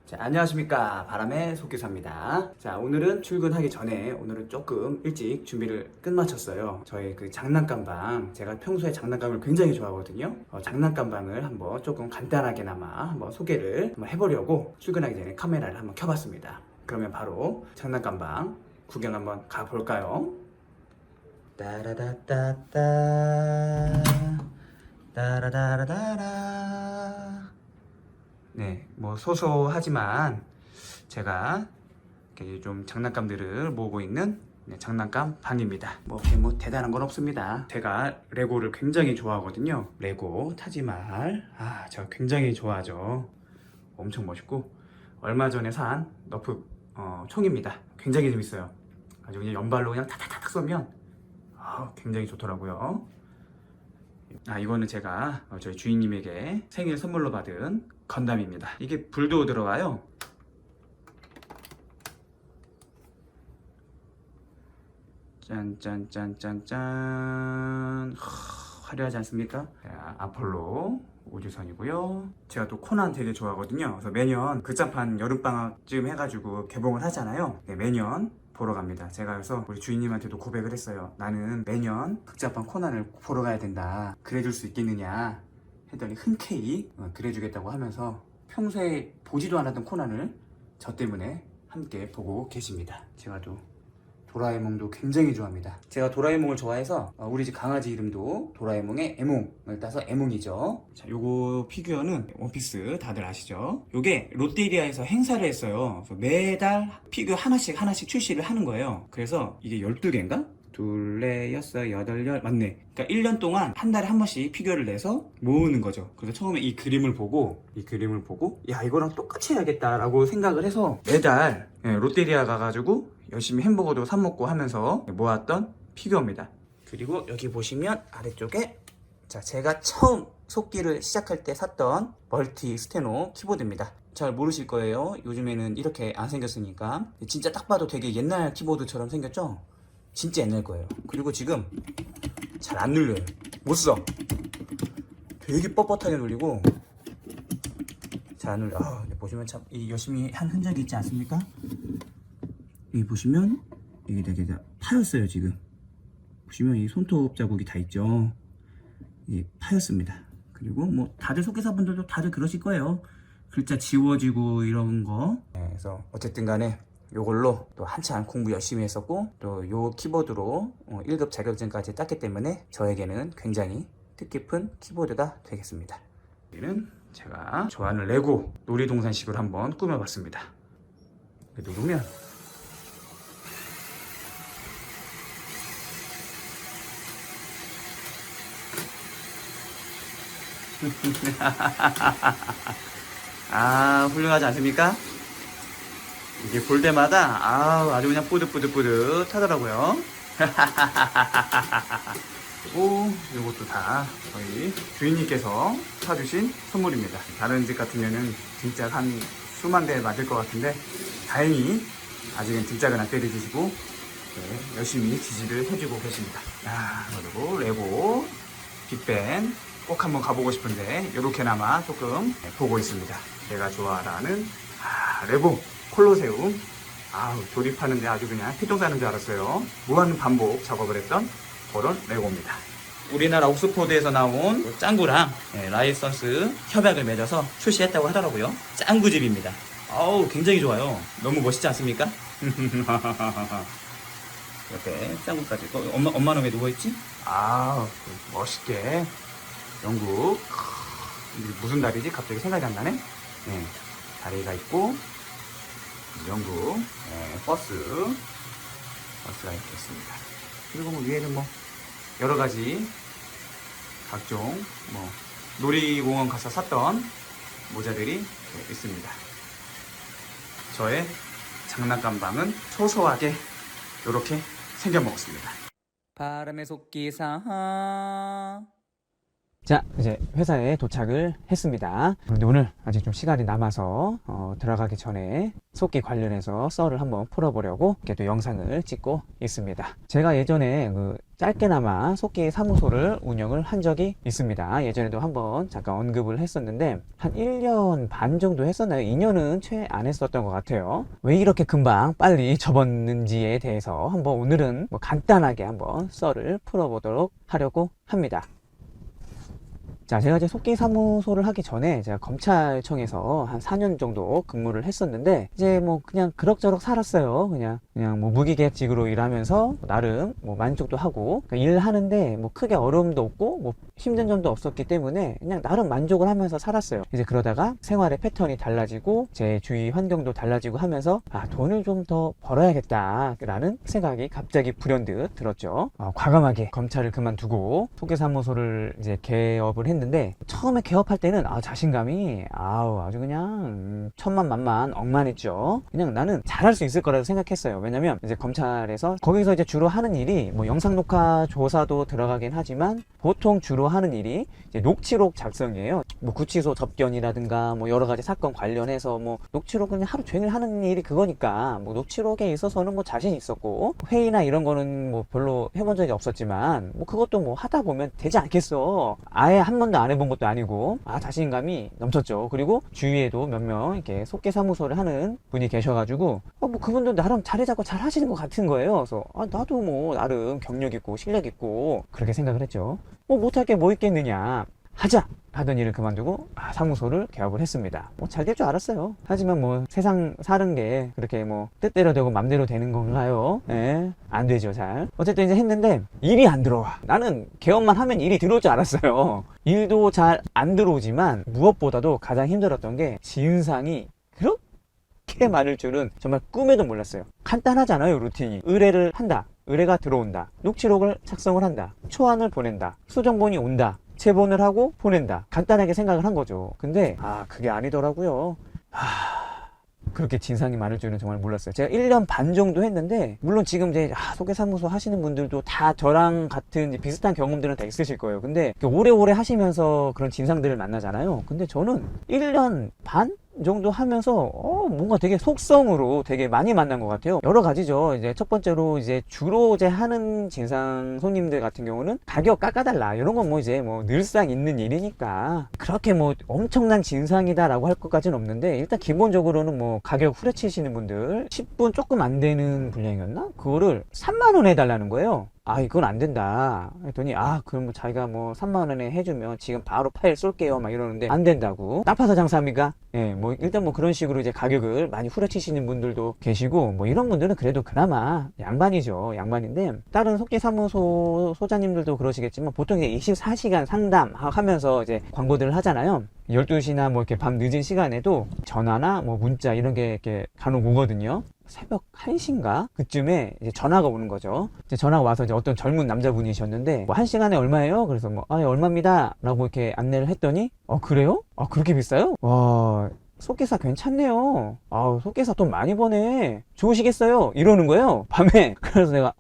자, 안녕하십니까. 바람의 속기사입니다. 자, 오늘은 출근하기 전에 오늘은 조금 일찍 준비를 끝마쳤어요. 저희 그 장난감방, 제가 평소에 장난감을 굉장히 좋아하거든요. 장난감방을 한번 조금 간단하게나마 한번 소개를 한번 해보려고 출근하기 전에 카메라를 한번 켜봤습니다. 그러면 바로 장난감방 구경 한번 가볼까요? 따라다따따 따라다라다라. 네, 뭐 소소하지만 제가 이렇게 좀 장난감들을 모으고 있는 장난감 방입니다. 뭐 대단한 건 없습니다. 제가 레고를 굉장히 좋아하거든요. 레고 타지말, 제가 굉장히 좋아하죠. 엄청 멋있고 얼마 전에 산 너프 총입니다. 굉장히 재밌어요. 아주 그냥 연발로 그냥 탁탁탁 쏘면 굉장히 좋더라고요. 이거는 제가 저희 주인님에게 생일 선물로 받은 건담입니다. 이게 불도 들어와요. 짠짠짠짠짠. 화려하지 않습니까? 자, 아폴로 우주선이고요. 제가 또 코난 되게 좋아하거든요. 그래서 매년 극장판 여름방학쯤 해가지고 개봉을 하잖아요. 네, 매년 보러 갑니다. 제가 그래서 우리 주인님한테도 고백을 했어요. 나는 매년 극장판 코난을 보러 가야 된다. 그래줄 수 있겠느냐 했더니 흔쾌히 그래주겠다고 하면서 평소에 보지도 않았던 코난을 저 때문에 함께 보고 계십니다. 제가 또 도라에몽도 굉장히 좋아합니다. 제가 도라에몽을 좋아해서 우리 집 강아지 이름도 도라에몽의 에몽을 따서 에몽이죠. 자, 요거 피규어는 원피스 다들 아시죠? 요게 롯데리아에서 행사를 했어요. 그래서 매달 피규어 하나씩 출시를 하는 거예요. 그래서 이게 12개인가? 둘, 여섯, 여덟, 맞네. 그러니까 1년 동안 한 달에 한 번씩 피규어를 내서 모으는 거죠. 그래서 처음에 이 그림을 보고 야, 이거랑 똑같이 해야겠다라고 생각을 해서 매달 롯데리아 가가지고 열심히 햄버거도 사 먹고 하면서 모았던 피규어입니다. 그리고 여기 보시면 아래쪽에 제가 처음 속기를 시작할 때 샀던 멀티 스테노 키보드입니다. 잘 모르실 거예요. 요즘에는 이렇게 안 생겼으니까. 진짜 딱 봐도 되게 옛날 키보드처럼 생겼죠? 진짜 옛날 거예요. 그리고 지금 잘 안 눌려요. 못 써. 되게 뻣뻣하게 눌리고 잘 안 눌려. 보시면 참 열심히 한 흔적이 있지 않습니까? 여기 보시면 이게 되게 다 파였어요. 지금 보시면 이 손톱 자국이 다 있죠. 이 파였습니다. 그리고 뭐 다들 속기사분들도 다들 그러실 거예요. 글자 지워지고 이런 거. 그래서 어쨌든 간에 요걸로 또 한참 공부 열심히 했었고 또 요 키보드로 1급 자격증까지 땄기 때문에 저에게는 굉장히 뜻깊은 키보드가 되겠습니다. 여기는 제가 좋아하는 레고 놀이동산식으로 한번 꾸며봤습니다. 누르면 훌륭하지 않습니까? 이게 볼 때마다 아주 그냥 뿌듯뿌듯 하더라고요. 그리고 이것도 다 저희 주인님께서 사주신 선물입니다. 다른 집 같으면은 진짜 한 수만 대 맞을 것 같은데 다행히 아직은 등짝은 안 때려주시고 열심히 지지를 해주고 계십니다. 그리고 레고 빅벤 꼭 한번 가보고 싶은데 이렇게나마 조금 보고 있습니다. 제가 좋아하는 레고 콜로세움. 조립하는데 아주 그냥 피똥 싸는 줄 알았어요. 무한 반복 작업을 했던 그런 레고입니다. 우리나라 옥스포드에서 나온 짱구랑 라이선스 협약을 맺어서 출시했다고 하더라고요. 짱구집입니다. 굉장히 좋아요. 너무 멋있지 않습니까? 옆에 짱구까지. 엄마는 왜 누워있지? 멋있게 영국. 무슨 다리지? 갑자기 생각이 안 나네. 네, 다리가 있고 영국 버스가 이렇게 있습니다. 그리고 위에는 여러 가지 각종 놀이공원 가서 샀던 모자들이 있습니다. 저의 장난감 방은 소소하게 이렇게 생겨 먹었습니다. 바람의 속기사. 자, 이제 회사에 도착을 했습니다. 그런데 오늘 아직 좀 시간이 남아서 들어가기 전에 속기 관련해서 썰을 한번 풀어보려고 이렇게 또 영상을 찍고 있습니다. 제가 예전에 짧게나마 속기 사무소를 운영을 한 적이 있습니다. 예전에도 한번 잠깐 언급을 했었는데 한 1년 반 정도 했었나요? 2년은 채 안 했었던 것 같아요. 왜 이렇게 금방 빨리 접었는지에 대해서 한번 오늘은 간단하게 한번 썰을 풀어보도록 하려고 합니다. 자, 제가 이제 속기 사무소를 하기 전에 제가 검찰청에서 한 4년 정도 근무를 했었는데 이제 뭐 그냥 그럭저럭 살았어요. 그냥 뭐 무기계약직으로 일하면서 나름 뭐 만족도 하고 그러니까 일하는데 뭐 크게 어려움도 없고 뭐 힘든 점도 없었기 때문에 그냥 나름 만족을 하면서 살았어요. 이제 그러다가 생활의 패턴이 달라지고 제 주위 환경도 달라지고 하면서 돈을 좀 더 벌어야겠다 라는 생각이 갑자기 불현듯 들었죠. 과감하게 검찰을 그만두고 속기 사무소를 이제 개업을 했는데 처음에 개업할 때는 자신감이 아주 그냥 천만만만 억만했죠. 그냥 나는 잘할 수 있을 거라고 생각했어요. 왜냐면 이제 검찰에서 거기서 이제 주로 하는 일이 뭐 영상 녹화 조사도 들어가긴 하지만 보통 주로 하는 일이 이제 녹취록 작성이에요. 뭐 구치소 접견이라든가 뭐 여러 가지 사건 관련해서 뭐 녹취록 그냥 하루 종일 하는 일이 그거니까 뭐 녹취록에 있어서는 뭐 자신 있었고 회의나 이런 거는 뭐 별로 해본 적이 없었지만 뭐 그것도 뭐 하다 보면 되지 않겠어. 아예 한 번도 안 해본 것도 아니고 자신감이 넘쳤죠. 그리고 주위에도 몇 명 이렇게 속기 사무소를 하는 분이 계셔가지고 뭐 그분도 나름 잘해잡고 잘 하시는 것 같은 거예요. 그래서 나도 뭐 나름 경력 있고 실력 있고 그렇게 생각을 했죠. 뭐 못할 게 뭐 있겠느냐, 하자 하던 일을 그만두고 사무소를 개업을 했습니다. 뭐 잘 될 줄 알았어요. 하지만 뭐 세상 사는 게 그렇게 뭐 뜻대로 되고 맘대로 되는 건가요? 안 되죠. 잘 어쨌든 이제 했는데 일이 안 들어와. 나는 개업만 하면 일이 들어올 줄 알았어요. 일도 잘 안 들어오지만 무엇보다도 가장 힘들었던 게 진상이 그렇게 많을 줄은 정말 꿈에도 몰랐어요. 간단하잖아요. 루틴이 의뢰를 한다, 의뢰가 들어온다, 녹취록을 작성을 한다, 초안을 보낸다, 수정본이 온다, 제본을 하고 보낸다. 간단하게 생각을 한 거죠. 근데 그게 아니더라고요. 그렇게 진상이 많을 줄은 정말 몰랐어요. 제가 1년 반 정도 했는데 물론 지금 이제 소개사무소 하시는 분들도 다 저랑 같은 비슷한 경험들은 다 있으실 거예요. 근데 오래오래 하시면서 그런 진상들을 만나잖아요. 근데 저는 1년 반 정도 하면서 뭔가 되게 속성으로 되게 많이 만난 것 같아요. 여러 가지죠. 이제 첫 번째로 이제 주로 하는 진상 손님들 같은 경우는 가격 깎아달라 이런 건 뭐 이제 뭐 늘상 있는 일이니까 그렇게 뭐 엄청난 진상이다라고 할 것까지는 없는데 일단 기본적으로는 뭐 가격 후려치시는 분들 10분 조금 안 되는 분량이었나? 그거를 3만 원 해달라는 거예요. 이건 안 된다 했더니 그럼 뭐 자기가 뭐 3만 원에 해주면 지금 바로 파일 쏠게요 막 이러는데 안 된다고. 나빠서 장사합니까? 뭐 일단 뭐 그런 식으로 이제 가격을 많이 후려치시는 분들도 계시고 뭐 이런 분들은 그래도 그나마 양반이죠. 양반인데 다른 속기 사무소 소장님들도 그러시겠지만 보통 이제 24시간 상담하면서 이제 광고들을 하잖아요. 12시나 뭐 이렇게 밤 늦은 시간에도 전화나 뭐 문자 이런 게 이렇게 간혹 오거든요. 새벽 1시인가? 그쯤에 이제 전화가 오는 거죠. 이제 전화가 와서 이제 어떤 젊은 남자분이셨는데 뭐 1시간에 얼마예요? 그래서 뭐 얼마입니다 라고 이렇게 안내를 했더니 그래요? 그렇게 비싸요? 와, 속기사 괜찮네요. 속기사 돈 많이 버네. 좋으시겠어요? 이러는 거예요. 밤에. 그래서 내가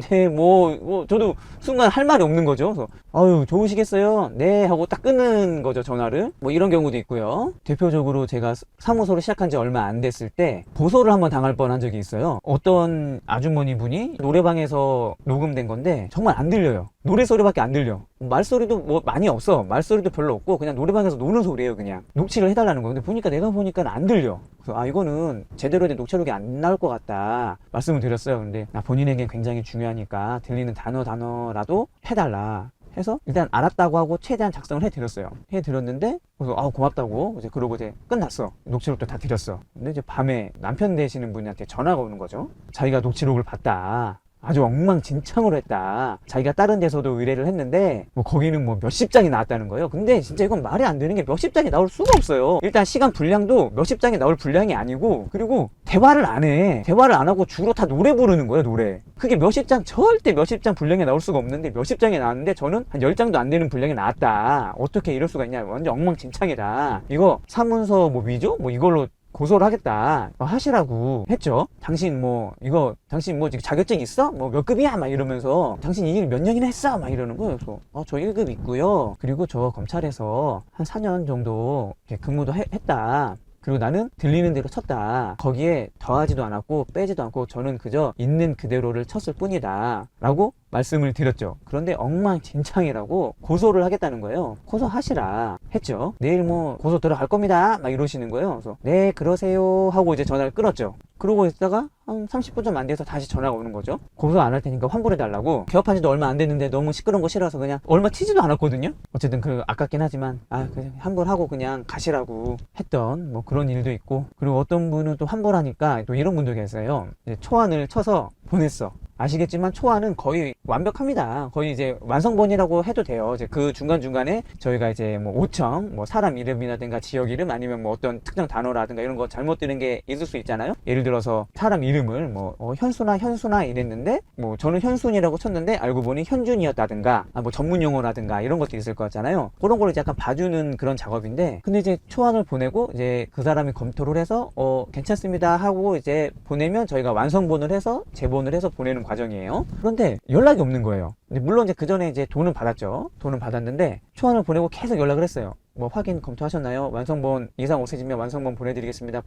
네, 뭐 저도 순간 할 말이 없는 거죠. 그래서 좋으시겠어요? 네 하고 딱 끊는 거죠, 전화를. 뭐 이런 경우도 있고요. 대표적으로 제가 사무소를 시작한 지 얼마 안 됐을 때 고소를 한번 당할 뻔한 적이 있어요. 어떤 아주머니 분이 노래방에서 녹음된 건데 정말 안 들려요. 노래 소리밖에 안 들려. 말소리도 뭐 많이 없어. 말소리도 별로 없고 그냥 노래방에서 노는 소리예요. 그냥 녹취를 해달라는 거. 근데 내가 보니까 안 들려. 그래서 이거는 제대로 된 녹취록이 안 나올 것 같다 말씀을 드렸어요. 근데 본인에게 굉장히 중요하니까 들리는 단어라도 해달라 해서 일단 알았다고 하고 최대한 작성을 해드렸어요. 해드렸는데 그래서 고맙다고 이제 그러고 이제 끝났어. 녹취록도 다 드렸어. 근데 이제 밤에 남편 되시는 분한테 전화가 오는 거죠. 자기가 녹취록을 봤다. 아주 엉망진창으로 했다. 자기가 다른 데서도 의뢰를 했는데 뭐 거기는 뭐 몇십 장이 나왔다는 거예요. 근데 진짜 이건 말이 안 되는 게 몇십 장이 나올 수가 없어요. 일단 시간 분량도 몇십 장이 나올 분량이 아니고 그리고 대화를 안 해. 대화를 안 하고 주로 다 노래 부르는 거예요. 노래. 그게 몇십 장 절대 몇십 장 분량이 나올 수가 없는데 몇십 장이 나왔는데 저는 한 10장도 안 되는 분량이 나왔다. 어떻게 이럴 수가 있냐. 완전 엉망진창이다. 이거 사문서 뭐 위조? 뭐 이걸로 고소를 하겠다 하시라고 했죠. 당신 뭐 지금 자격증 있어? 뭐 몇 급이야? 막 이러면서 당신 이 일 몇 년이나 했어? 막 이러는 거예요. 그래서 저 1급 있고요. 그리고 저 검찰에서 한 4년 정도 이렇게 근무도 했다. 그리고 나는 들리는 대로 쳤다. 거기에 더하지도 않았고 빼지도 않고 저는 그저 있는 그대로를 쳤을 뿐이다 라고 말씀을 드렸죠. 그런데 엉망진창이라고 고소를 하겠다는 거예요. 고소하시라 했죠. 내일 뭐 고소 들어갈 겁니다 막 이러시는 거예요. 그래서 네 그러세요 하고 이제 전화를 끊었죠. 그러고 있다가 한 30분 좀 안 돼서 다시 전화가 오는 거죠. 고소 안 할 테니까 환불해 달라고. 개업한 지도 얼마 안 됐는데 너무 시끄러운 거 싫어서 그냥 얼마 튀지도 않았거든요. 어쨌든 아깝긴 하지만 그냥 환불하고 그냥 가시라고 했던 뭐 그런 일도 있고, 그리고 어떤 분은 또 환불하니까 또 이런 분도 계세요. 이제 초안을 쳐서 보냈어. 아시겠지만 초안은 거의 완벽합니다. 거의 이제 완성본이라고 해도 돼요. 이제 그 중간중간에 저희가 이제 뭐 오청, 뭐 사람 이름이라든가 지역 이름 아니면 뭐 어떤 특정 단어라든가 이런 거 잘못 들은 게 있을 수 있잖아요. 예를 들어서 사람 이름을 뭐 현수나 이랬는데 뭐 저는 현순이라고 쳤는데 알고 보니 현준이었다든가 뭐 전문 용어라든가 이런 것도 있을 것 같잖아요. 그런 걸 이제 약간 봐주는 그런 작업인데, 근데 이제 초안을 보내고 이제 그 사람이 검토를 해서 괜찮습니다 하고 이제 보내면 저희가 완성본을 해서 제본을 해서 보내는 과정이에요. 그런데 연락이 없는 거예요. 물론 이제 그 전에 이제 돈은 받았죠. 돈은 받았는데 초안을 보내고 계속 연락을 했어요. 뭐 확인 검토하셨나요? 완성본 이상 없으시면 완성본 보내드리겠습니다.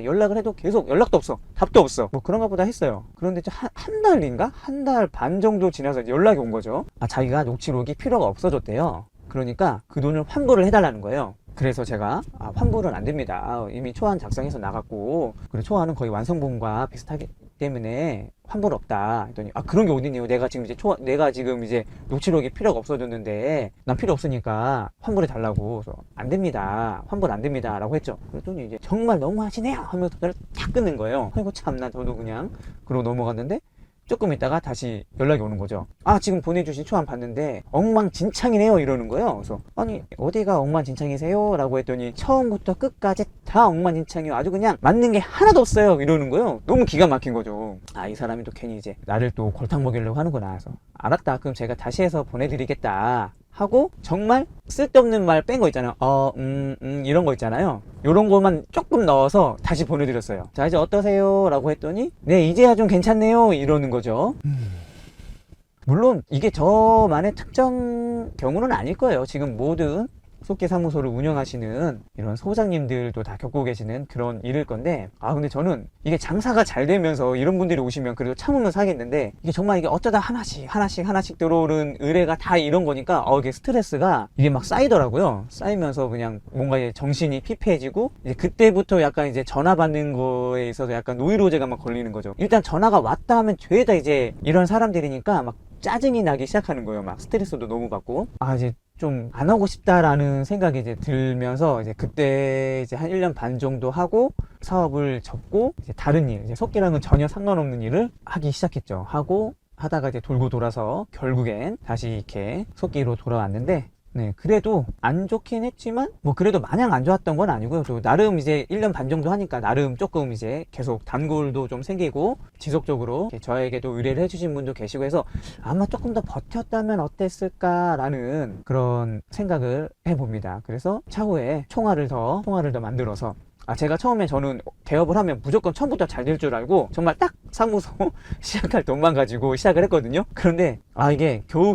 연락을 해도 계속 연락도 없어. 답도 없어. 뭐 그런가 보다 했어요. 그런데 한 달인가? 한 달 반 정도 지나서 이제 연락이 온 거죠. 자기가 녹취록이 필요가 없어졌대요. 그러니까 그 돈을 환불을 해달라는 거예요. 그래서 제가 환불은 안 됩니다. 이미 초안 작성해서 나갔고, 그리고 초안은 거의 완성본과 비슷하기 때문에 환불 없다 했더니 그런 게 어딨네요. 내가 지금 이제 녹취록이 필요가 없어졌는데 난 필요 없으니까 환불해 달라고. 그래서 안 됩니다. 환불 안 됩니다 라고 했죠. 그랬더니 이제 정말 너무 하시네요 하면서 저를 탁 끊는 거예요. 아이고 참나. 저도 그냥 그러고 넘어갔는데 조금 있다가 다시 연락이 오는 거죠. 지금 보내주신 초안 봤는데 엉망진창이네요 이러는 거예요. 그래서 아니 어디가 엉망진창이세요? 라고 했더니 처음부터 끝까지 다 엉망진창이요. 아주 그냥 맞는 게 하나도 없어요 이러는 거예요. 너무 기가 막힌 거죠. 이 사람이 또 괜히 이제 나를 또 골탕 먹이려고 하는구나. 그래서 알았다. 그럼 제가 다시 해서 보내드리겠다 하고 정말 쓸데없는 말 뺀 거 있잖아요. 이런 거 있잖아요. 요런 거만 조금 넣어서 다시 보내드렸어요. 자 이제 어떠세요? 라고 했더니 네 이제야 좀 괜찮네요 이러는 거죠. 물론 이게 저만의 특정 경우는 아닐 거예요. 지금 모든 속기 사무소를 운영하시는 이런 소장님들도 다 겪고 계시는 그런 일일 건데, 근데 저는 이게 장사가 잘 되면서 이런 분들이 오시면 그래도 참으면서 하겠는데, 이게 정말 이게 어쩌다 하나씩 들어오는 의뢰가 다 이런 거니까 이게 스트레스가 이게 막 쌓이더라고요. 쌓이면서 그냥 뭔가 이제 정신이 피폐해지고, 이제 그때부터 약간 이제 전화 받는 거에 있어서 약간 노이로제가 막 걸리는 거죠. 일단 전화가 왔다 하면 죄다 이제 이런 사람들이니까 막 짜증이 나기 시작하는 거예요. 막 스트레스도 너무 받고 이제 좀 안 하고 싶다라는 생각이 이제 들면서 이제 그때 이제 한 1년 반 정도 하고 사업을 접고 이제 다른 일, 이제 속기랑은 전혀 상관없는 일을 하기 시작했죠. 하다가 이제 돌고 돌아서 결국엔 다시 이렇게 속기로 돌아왔는데, 네, 그래도 안 좋긴 했지만 뭐 그래도 마냥 안 좋았던 건 아니고요. 또 나름 이제 1년 반 정도 하니까 나름 조금 이제 계속 단골도 좀 생기고 지속적으로 저에게도 의뢰를 해주신 분도 계시고 해서 아마 조금 더 버텼다면 어땠을까라는 그런 생각을 해봅니다. 그래서 차후에 총알을 더 만들어서 제가 처음에 저는 개업을 하면 무조건 처음부터 잘 될 줄 알고 정말 딱 사무소 시작할 돈만 가지고 시작을 했거든요. 그런데 이게 겨우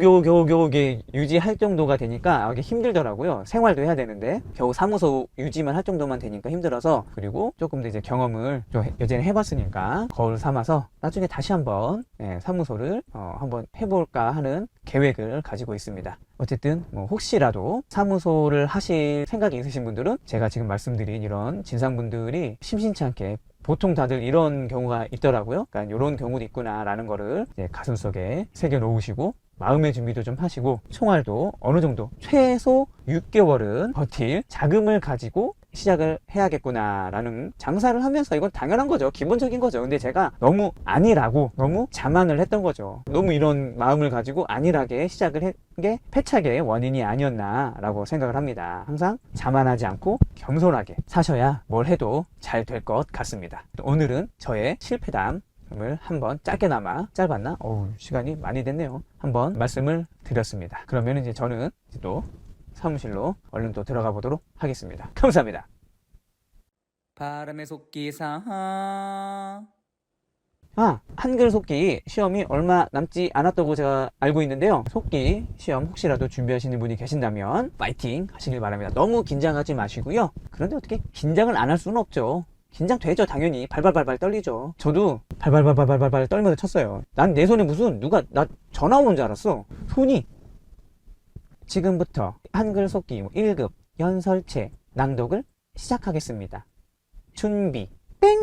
이게 유지할 정도가 되니까 이게 힘들더라고요. 생활도 해야 되는데 겨우 사무소 유지만 할 정도만 되니까 힘들어서, 그리고 조금 더 이제 경험을 좀 여전히 해봤으니까 거울 삼아서 나중에 다시 한번 사무소를 한번 해볼까 하는 계획을 가지고 있습니다. 어쨌든 뭐 혹시라도 사무소를 하실 생각이 있으신 분들은 제가 지금 말씀드린 이런 진상분들이 심심치 않게 보통 다들 이런 경우가 있더라고요. 그러니까 이런 경우도 있구나 라는 거를 가슴속에 새겨 놓으시고 마음의 준비도 좀 하시고, 총알도 어느 정도 최소 6개월은 버틸 자금을 가지고 시작을 해야겠구나 라는, 장사를 하면서 이건 당연한 거죠. 기본적인 거죠. 근데 제가 너무 안일하고 너무 자만을 했던 거죠. 너무 이런 마음을 가지고 안일하게 시작을 한 게 패착의 원인이 아니었나 라고 생각을 합니다. 항상 자만하지 않고 겸손하게 사셔야 뭘 해도 잘 될 것 같습니다. 오늘은 저의 실패담을 한번 짧게나마, 짧았나? 시간이 많이 됐네요. 한번 말씀을 드렸습니다. 그러면 이제 저는 또 사무실로 얼른 또 들어가 보도록 하겠습니다. 감사합니다. 바람의 속기사. 한글 속기 시험이 얼마 남지 않았다고 제가 알고 있는데요. 속기 시험 혹시라도 준비하시는 분이 계신다면 파이팅 하시길 바랍니다. 너무 긴장하지 마시고요. 그런데 어떻게 긴장을 안 할 수는 없죠. 긴장되죠. 당연히 발발발발 떨리죠. 저도 발발발발발발 떨면서 쳤어요. 난 내 손에 무슨 누가 나 전화 오는 줄 알았어. 손이. 지금부터 한글 속기 1급 연설체 낭독을 시작하겠습니다. 준비 땡.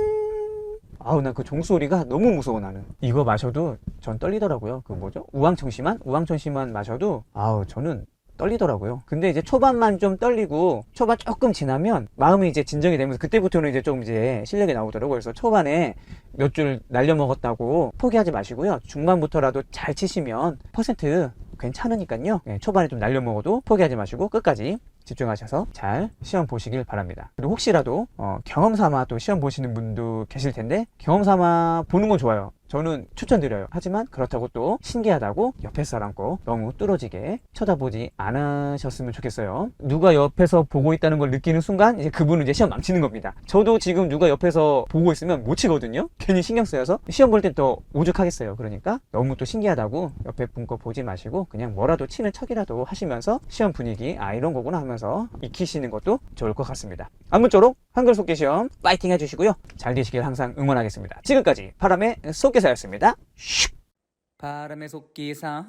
아우, 나 그 종소리가 너무 무서워. 나는 이거 마셔도 전 떨리더라고요. 그 뭐죠? 우황천시만 마셔도 아우, 저는 떨리더라고요. 근데 이제 초반만 좀 떨리고 초반 조금 지나면 마음이 이제 진정이 되면서 그때부터는 이제 좀 이제 실력이 나오더라고요. 그래서 초반에 몇 줄 날려먹었다고 포기하지 마시고요. 중반부터라도 잘 치시면 퍼센트 괜찮으니까요. 초반에 좀 날려먹어도 포기하지 마시고 끝까지 집중하셔서 잘 시험 보시길 바랍니다. 그리고 혹시라도 경험 삼아 또 시험 보시는 분도 계실 텐데 경험 삼아 보는 건 좋아요. 저는 추천드려요. 하지만 그렇다고 또 신기하다고 옆에 사람 거 너무 뚫어지게 쳐다보지 않으셨으면 좋겠어요. 누가 옆에서 보고 있다는 걸 느끼는 순간 이제 그분은 이제 시험 망치는 겁니다. 저도 지금 누가 옆에서 보고 있으면 못 치거든요. 괜히 신경 쓰여서 시험 볼 땐 또 오죽하겠어요. 그러니까 너무 또 신기하다고 옆에 분 거 보지 마시고 그냥 뭐라도 치는 척이라도 하시면서 시험 분위기 이런 거구나 하면서 익히시는 것도 좋을 것 같습니다. 아무쪼록 한글 속기 시험 파이팅 해주시고요. 잘 되시길 항상 응원하겠습니다. 지금까지 바람의 속기사였습니다. 바람의 속기사.